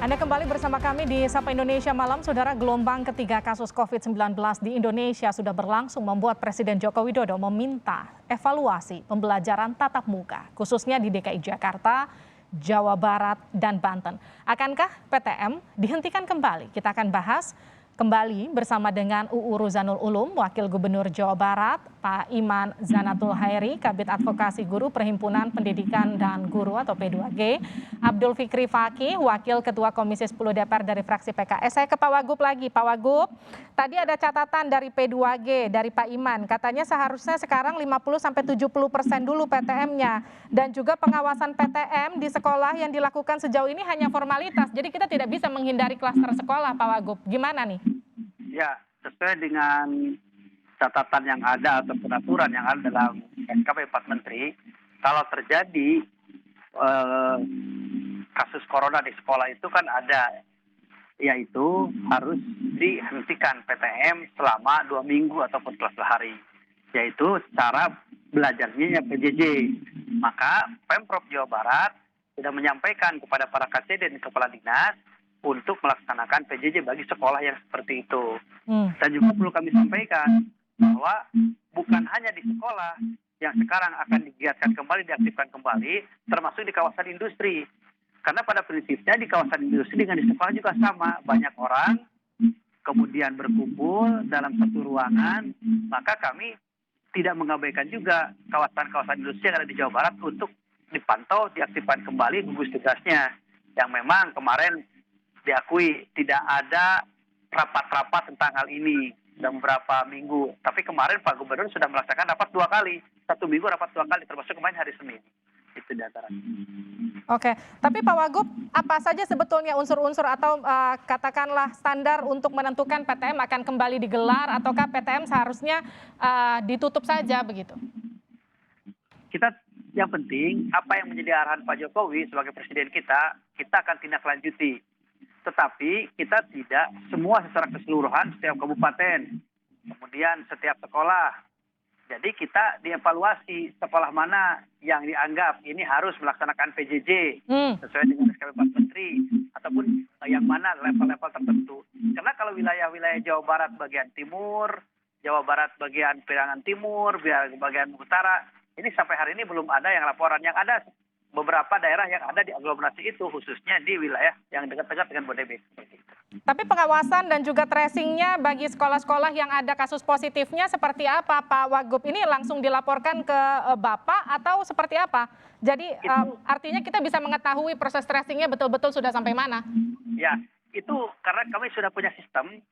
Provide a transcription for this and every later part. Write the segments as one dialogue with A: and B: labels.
A: Anda kembali bersama kami di Sapa Indonesia Malam. Saudara, gelombang ketiga kasus COVID-19 di Indonesia sudah berlangsung membuat Presiden Joko Widodo meminta evaluasi pembelajaran tatap muka, khususnya di DKI Jakarta, Jawa Barat, dan Banten. Akankah PTM dihentikan kembali? Kita akan bahas kembali bersama dengan UU Ruzanul Ulum, Wakil Gubernur Jawa Barat, Pak Iman Zanatul Hairi, Kabid Advokasi Guru Perhimpunan Pendidikan dan Guru atau P2G, Abdul Fikri Fakih, Wakil Ketua Komisi 10 DPR dari fraksi PKS. Saya ke Pak Wagub lagi. Pak Wagub, tadi ada catatan dari P2G, dari Pak Iman, katanya seharusnya sekarang 50-70% dulu PTM-nya. Dan juga pengawasan PTM di sekolah yang dilakukan sejauh ini hanya formalitas. Jadi kita tidak bisa menghindari klaster sekolah, Pak Wagub. Gimana nih?
B: Ya, sesuai dengan catatan yang ada atau peraturan yang ada dalam SKP 4 Menteri, kalau terjadi kasus corona di sekolah itu kan ada, yaitu harus dihentikan PTM selama 2 minggu ataupun 14 hari, yaitu cara belajarnya PJJ. Maka Pemprov Jawa Barat sudah menyampaikan kepada para KCD dan kepala dinas untuk melaksanakan PJJ bagi sekolah yang seperti itu. Dan juga perlu kami sampaikan bahwa bukan hanya di sekolah yang sekarang akan digiatkan kembali, diaktifkan kembali, termasuk di kawasan industri. Karena pada prinsipnya di kawasan industri dengan di sekolah juga sama. Banyak orang kemudian berkumpul dalam satu ruangan, maka kami tidak mengabaikan juga kawasan-kawasan industri yang ada di Jawa Barat untuk dipantau, diaktifkan kembali gugus tugasnya. Yang memang kemarin diakui tidak ada rapat-rapat tentang hal ini dalam beberapa minggu. Tapi kemarin Pak Gubernur sudah melaksanakan rapat 2 kali. 1 minggu rapat 2 kali, termasuk kemarin hari Senin. Itu data.
A: Oke, tapi Pak Wagub, apa saja sebetulnya unsur-unsur atau katakanlah standar untuk menentukan PTM akan kembali digelar ataukah PTM seharusnya ditutup saja begitu?
B: Kita yang penting apa yang menjadi arahan Pak Jokowi sebagai presiden kita akan tindak lanjuti. Tetapi kita tidak semua secara keseluruhan setiap kabupaten, kemudian setiap sekolah. Jadi kita dievaluasi sekolah mana yang dianggap ini harus melaksanakan PJJ sesuai dengan SKP 4 Menteri, ataupun yang mana level-level tertentu. Karena kalau wilayah-wilayah Jawa Barat bagian timur, Jawa Barat bagian Periangan Timur, bagian utara, ini sampai hari ini belum ada yang laporan. Yang ada beberapa daerah yang ada di aglomerasi itu, khususnya di wilayah yang dekat-dekat dengan Bodebek.
A: Tapi pengawasan dan juga tracingnya bagi sekolah-sekolah yang ada kasus positifnya seperti apa, Pak Wagub? Ini langsung dilaporkan ke Bapak atau seperti apa? Jadi artinya kita bisa mengetahui proses tracingnya betul-betul sudah sampai mana?
B: Ya, itu karena kami sudah punya sistem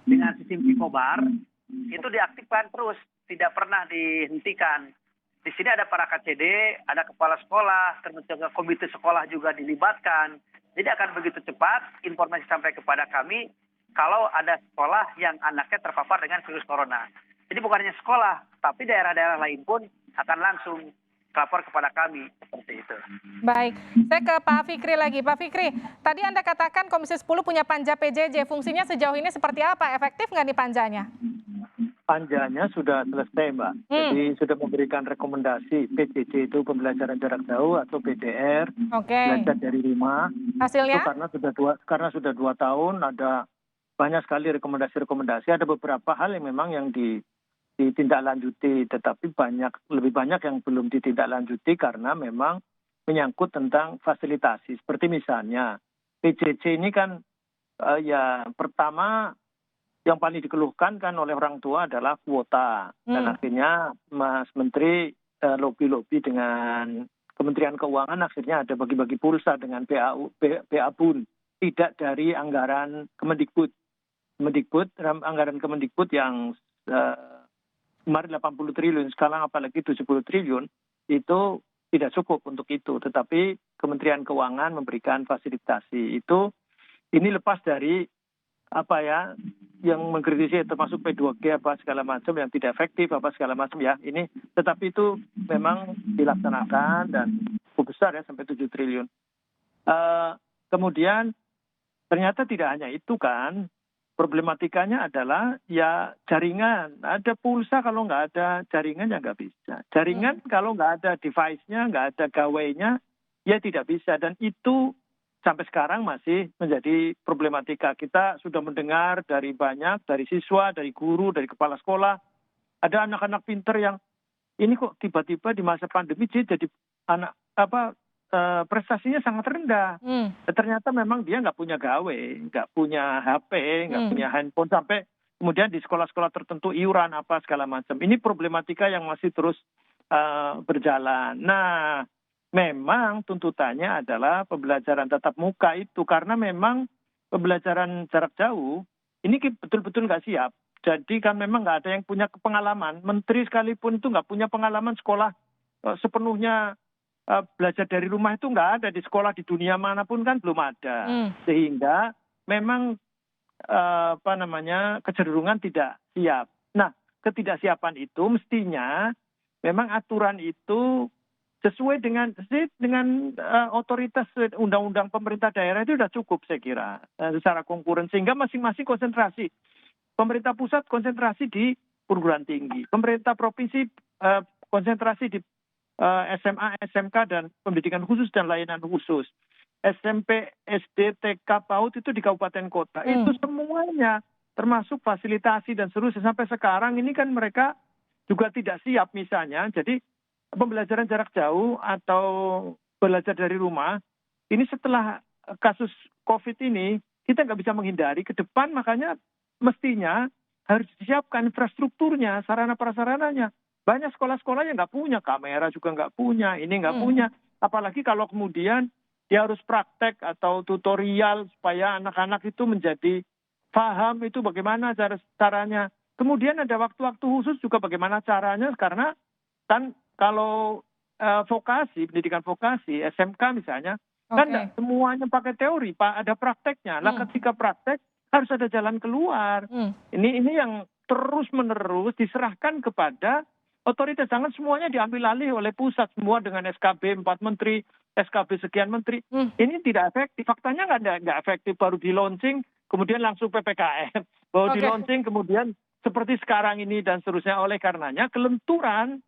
B: dengan sistem Pikobar, itu diaktifkan terus, tidak pernah dihentikan. Di sini ada para KCD, ada kepala sekolah, termasuk komite sekolah juga dilibatkan. Jadi akan begitu cepat informasi sampai kepada kami kalau ada sekolah yang anaknya terpapar dengan virus corona. Jadi bukan hanya sekolah, tapi daerah-daerah lain pun akan langsung lapor kepada kami seperti itu.
A: Baik, saya ke Pak Fikri lagi. Pak Fikri, tadi Anda katakan Komisi 10 punya panja PJJ, fungsinya sejauh ini seperti apa? Efektif nggak nih panjanya?
C: Panjanya sudah selesai, Mbak. Jadi sudah memberikan rekomendasi PJJ itu pembelajaran jarak jauh atau PDR, belajar dari rumah.
A: Hasilnya?
C: Itu karena sudah 2 tahun, ada banyak sekali rekomendasi-rekomendasi. Ada beberapa hal yang memang yang ditindaklanjuti, tetapi lebih banyak yang belum ditindaklanjuti karena memang menyangkut tentang fasilitasi. Seperti misalnya PJJ ini kan ya pertama yang paling dikeluhkan kan oleh orang tua adalah kuota. Dan akhirnya Mas Menteri lobby dengan Kementerian Keuangan akhirnya ada bagi-bagi pulsa dengan PA-BUN. Tidak dari anggaran Kemendikbud. Anggaran Kemendikbud yang kemarin 80 triliun, sekarang apalagi 70 triliun, itu tidak cukup untuk itu. Tetapi Kementerian Keuangan memberikan fasilitasi. Ini lepas dari yang mengkritisi termasuk P2G segala macam yang tidak efektif segala macam ya ini, tetapi itu memang dilaksanakan dan cukup besar ya sampai 7 triliun. Kemudian ternyata tidak hanya itu kan, problematikanya adalah ya jaringan. Ada pulsa kalau nggak ada jaringan ya nggak bisa. Jaringan kalau nggak ada device-nya, nggak ada gawainya ya tidak bisa. Dan itu sampai sekarang masih menjadi problematika. Kita sudah mendengar dari siswa, dari guru, dari kepala sekolah, ada anak-anak pinter yang ini kok tiba-tiba di masa pandemi dia jadi anak prestasinya sangat rendah. Ternyata memang dia nggak punya gawe, nggak punya HP, nggak punya handphone, sampai kemudian di sekolah-sekolah tertentu iuran apa segala macam. Ini problematika yang masih terus berjalan. Nah, memang tuntutannya adalah pembelajaran tatap muka itu, karena memang pembelajaran jarak jauh ini betul-betul nggak siap. Jadi kan memang nggak ada yang punya pengalaman. Menteri sekalipun itu nggak punya pengalaman sekolah sepenuhnya belajar dari rumah, itu nggak ada di sekolah di dunia manapun kan belum ada. Sehingga memang kecenderungan tidak siap. Nah, ketidaksiapan itu mestinya memang aturan itu sesuai dengan otoritas undang-undang pemerintah daerah itu sudah cukup saya kira secara konkuren, sehingga masing-masing konsentrasi. Pemerintah pusat konsentrasi di perguruan tinggi, pemerintah provinsi konsentrasi di SMA, SMK dan pendidikan khusus dan layanan khusus, SMP, SD, TK, PAUD itu di kabupaten kota. Itu semuanya termasuk fasilitasi dan seterusnya. Sampai sekarang ini kan mereka juga tidak siap misalnya. Jadi pembelajaran jarak jauh atau belajar dari rumah, ini setelah kasus COVID ini, kita nggak bisa menghindari ke depan, makanya mestinya harus disiapkan infrastrukturnya, sarana prasarananya. Banyak sekolah-sekolah yang nggak punya, kamera juga nggak punya, ini nggak punya. Apalagi kalau kemudian dia harus praktek atau tutorial supaya anak-anak itu menjadi paham itu bagaimana caranya. Kemudian ada waktu-waktu khusus juga bagaimana caranya, karena kan kalau pendidikan vokasi, SMK misalnya, kan nggak semuanya pakai teori, Pak, ada prakteknya. Lah ketika praktek harus ada jalan keluar. Ini yang terus-menerus diserahkan kepada otoritas, jangan semuanya diambil alih oleh pusat, semua dengan SKB 4 menteri, SKB sekian menteri. Ini tidak efektif, faktanya nggak efektif, baru di launching, kemudian langsung PPKM, baru di launching, kemudian seperti sekarang ini dan seterusnya. Oleh karenanya kelenturan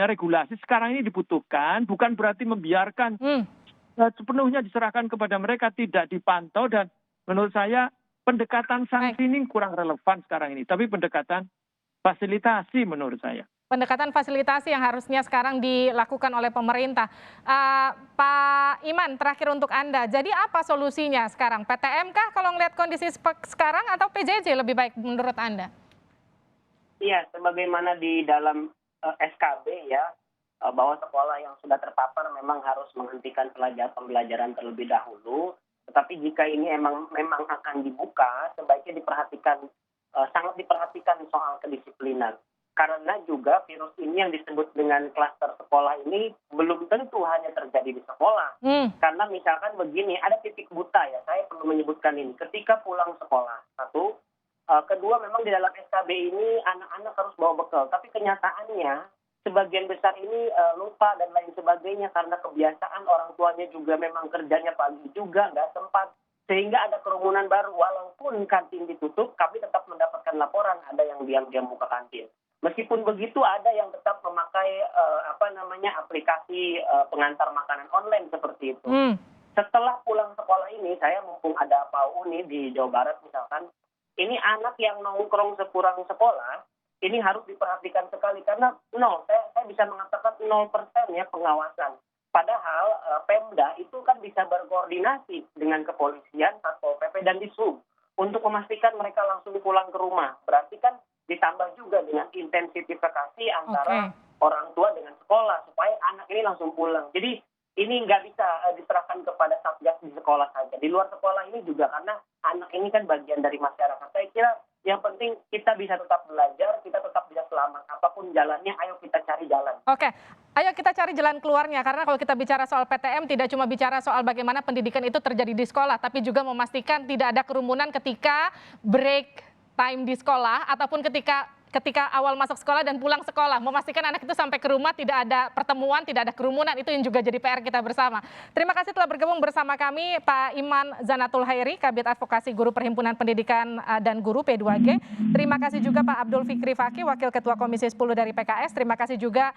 C: regulasi sekarang ini dibutuhkan, bukan berarti membiarkan sepenuhnya diserahkan kepada mereka, tidak dipantau, dan menurut saya pendekatan sanksi ini kurang relevan sekarang ini, tapi pendekatan fasilitasi menurut saya.
A: Pendekatan fasilitasi yang harusnya sekarang dilakukan oleh pemerintah. Pak Iman, terakhir untuk Anda, jadi apa solusinya sekarang? PTM kah kalau ngelihat kondisi sekarang, atau PJJ lebih baik menurut Anda?
D: Iya, sebagaimana di dalam SKB ya, bahwa sekolah yang sudah terpapar memang harus menghentikan pembelajaran terlebih dahulu. Tetapi jika ini memang akan dibuka, sebaiknya sangat diperhatikan soal kedisiplinan. Karena juga virus ini yang disebut dengan klaster sekolah ini belum tentu hanya terjadi di sekolah. Karena misalkan begini, ada titik buta ya, saya perlu menyebutkan ini. Ketika pulang sekolah, satu. Kedua, memang di dalam SKB ini anak-anak harus bawa bekal. Tapi kenyataannya sebagian besar ini lupa dan lain sebagainya. Karena kebiasaan orang tuanya juga memang kerjanya pagi juga, nggak sempat. Sehingga ada kerumunan baru. Walaupun kantin ditutup, kami tetap mendapatkan laporan ada yang diam-diam buka kantin. Meskipun begitu, ada yang tetap memakai aplikasi pengantar makanan online seperti itu. Setelah pulang sekolah ini, saya mumpung ada Pak Uni di Jawa Barat misalkan, ini anak yang nongkrong sepulang sekolah, ini harus diperhatikan sekali. Karena saya bisa mengatakan 0% ya pengawasan. Padahal Pemda itu kan bisa berkoordinasi dengan kepolisian, Satpol PP, dan Dishub untuk memastikan mereka langsung pulang ke rumah. Berarti kan ditambah juga dengan intensifikasi antara orang tua dengan sekolah supaya anak ini langsung pulang. Jadi ini nggak bisa diserahkan kepada Satgas di sekolah saja. Di luar sekolah ini juga, karena anak ini kan bagian dari masyarakat. Saya kira yang penting kita bisa tetap belajar, kita tetap bisa selamat. Apapun jalannya, ayo kita cari jalan.
A: Oke, ayo kita cari jalan keluarnya. Karena kalau kita bicara soal PTM, tidak cuma bicara soal bagaimana pendidikan itu terjadi di sekolah, tapi juga memastikan tidak ada kerumunan ketika break time di sekolah, ataupun ketika ketika awal masuk sekolah dan pulang sekolah, memastikan anak itu sampai ke rumah tidak ada pertemuan, tidak ada kerumunan, itu yang juga jadi PR kita bersama. Terima kasih telah bergabung bersama kami Pak Iman Zanatul Hairi, Kabid Advokasi Guru Perhimpunan Pendidikan dan Guru P2G. Terima kasih juga Pak Abdul Fikri Fakih, Wakil Ketua Komisi 10 dari PKS. Terima kasih juga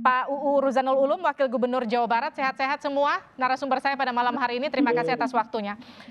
A: Pak UU Ruzanul Ulum, Wakil Gubernur Jawa Barat. Sehat-sehat semua narasumber saya pada malam hari ini. Terima kasih atas waktunya.